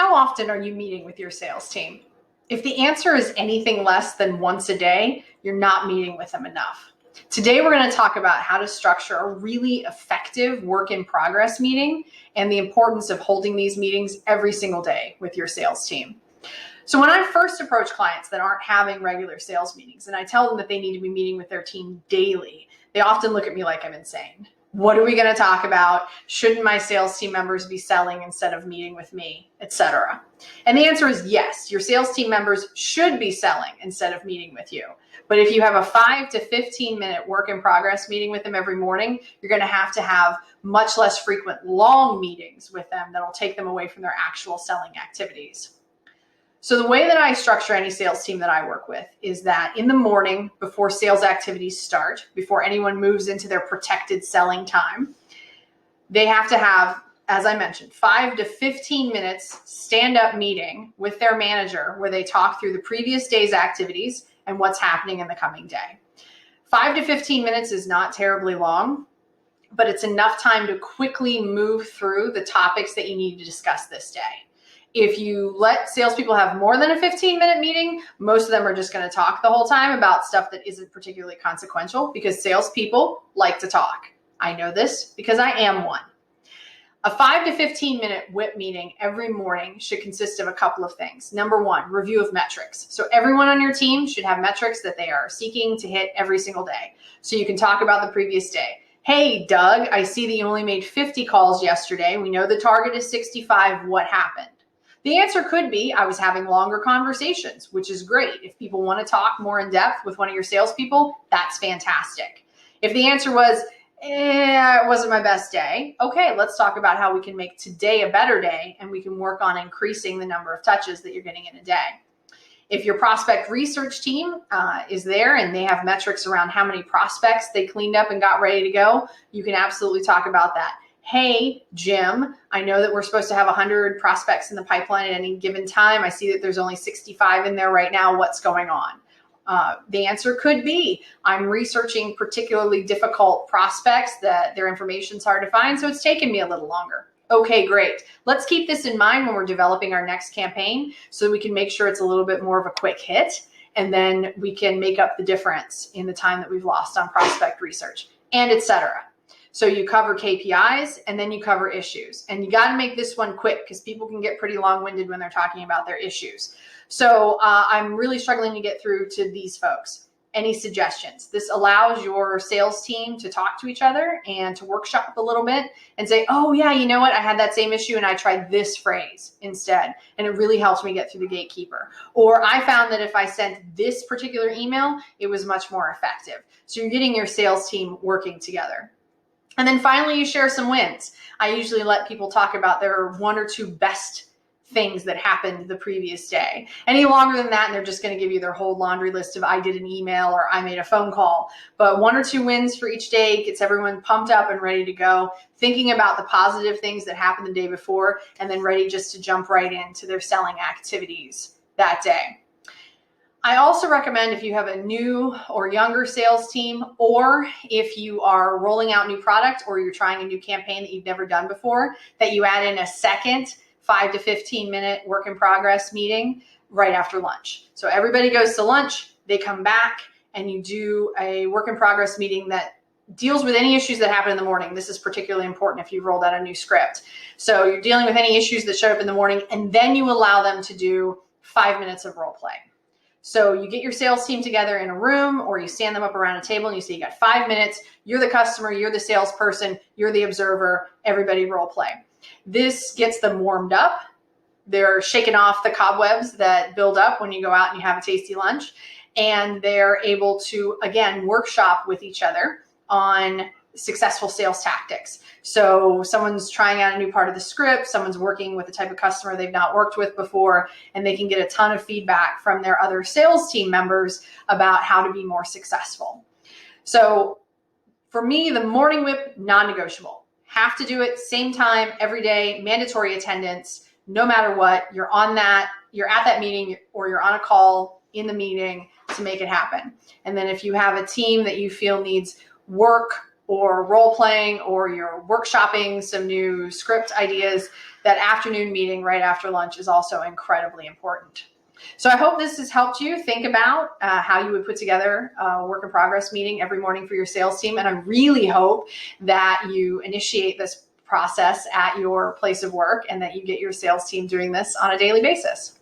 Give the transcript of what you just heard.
How often are you meeting with your sales team? If the answer is anything less than once a day, you're not meeting with them enough. Today, we're going to talk about how to structure a really effective work in progress meeting and the importance of holding these meetings every single day with your sales team. So when I first approach clients that aren't having regular sales meetings and I tell them that they need to be meeting with their team daily, they often look at me like I'm insane. What are we going to talk about? Shouldn't my sales team members be selling instead of meeting with me, etc.? And the answer is yes, your sales team members should be selling instead of meeting with you. But if you have a 5 to 15 minute work in progress meeting with them every morning, you're going to have much less frequent long meetings with them that'll take them away from their actual selling activities. So the way that I structure any sales team that I work with is that in the morning, before sales activities start, before anyone moves into their protected selling time, they have to have, as I mentioned, 5 to 15 minutes stand-up meeting with their manager where they talk through the previous day's activities and what's happening in the coming day. 5 to 15 minutes is not terribly long, but it's enough time to quickly move through the topics that you need to discuss this day. If you let salespeople have more than a 15-minute meeting, most of them are just going to talk the whole time about stuff that isn't particularly consequential because salespeople like to talk. I know this because I am one. A 5 to 15-minute WIP meeting every morning should consist of a couple of things. Number one, review of metrics. So everyone on your team should have metrics that they are seeking to hit every single day. So you can talk about the previous day. Hey, Doug, I see that you only made 50 calls yesterday. We know the target is 65. What happened? The answer could be I was having longer conversations, which is great. If people want to talk more in depth with one of your salespeople, that's fantastic. If the answer was, it wasn't my best day, okay, let's talk about how we can make today a better day and we can work on increasing the number of touches that you're getting in a day. If your prospect research team is there and they have metrics around how many prospects they cleaned up and got ready to go, you can absolutely talk about that. Hey, Jim, I know that we're supposed to have 100 prospects in the pipeline at any given time. I see that there's only 65 in there right now. What's going on? The answer could be, I'm researching particularly difficult prospects that their information's hard to find, so it's taken me a little longer. Okay, great. Let's keep this in mind when we're developing our next campaign so we can make sure it's a little bit more of a quick hit, and then we can make up the difference in the time that we've lost on prospect research, and etc. So you cover KPIs and then you cover issues. And you got to make this one quick because people can get pretty long-winded when they're talking about their issues. So I'm really struggling to get through to these folks. Any suggestions? This allows your sales team to talk to each other and to workshop a little bit and say, oh yeah, you know what? I had that same issue and I tried this phrase instead. And it really helped me get through the gatekeeper. Or I found that if I sent this particular email, it was much more effective. So you're getting your sales team working together. And then finally, you share some wins. I usually let people talk about their 1 or 2 best things that happened the previous day. Any longer than that, and they're just going to give you their whole laundry list of I did an email or I made a phone call. But 1 or 2 wins for each day gets everyone pumped up and ready to go, thinking about the positive things that happened the day before, and then ready just to jump right into their selling activities that day. I also recommend if you have a new or younger sales team, or if you are rolling out new product or you're trying a new campaign that you've never done before, that you add in a second 5 to 15 minute work in progress meeting right after lunch. So everybody goes to lunch, they come back, and you do a work in progress meeting that deals with any issues that happen in the morning. This is particularly important if you've rolled out a new script. So you're dealing with any issues that showed up in the morning, and then you allow them to do 5 minutes of role play. So you get your sales team together in a room or you stand them up around a table and you say, you got 5 minutes, you're the customer, you're the salesperson, you're the observer, everybody role play. This gets them warmed up. They're shaking off the cobwebs that build up when you go out and you have a tasty lunch. And they're able to, again, workshop with each other on successful sales tactics. So someone's trying out a new part of the script, someone's working with a type of customer they've not worked with before, and they can get a ton of feedback from their other sales team members about how to be more successful. So for me, the morning WIP, non-negotiable. Have to do it same time every day, mandatory attendance, no matter what. You're on that, you're at that meeting, or you're on a call in the meeting to make it happen. And then if you have a team that you feel needs work or role playing, or you're workshopping some new script ideas, that afternoon meeting right after lunch is also incredibly important. So I hope this has helped you think about how you would put together a work in progress meeting every morning for your sales team. And I really hope that you initiate this process at your place of work and that you get your sales team doing this on a daily basis.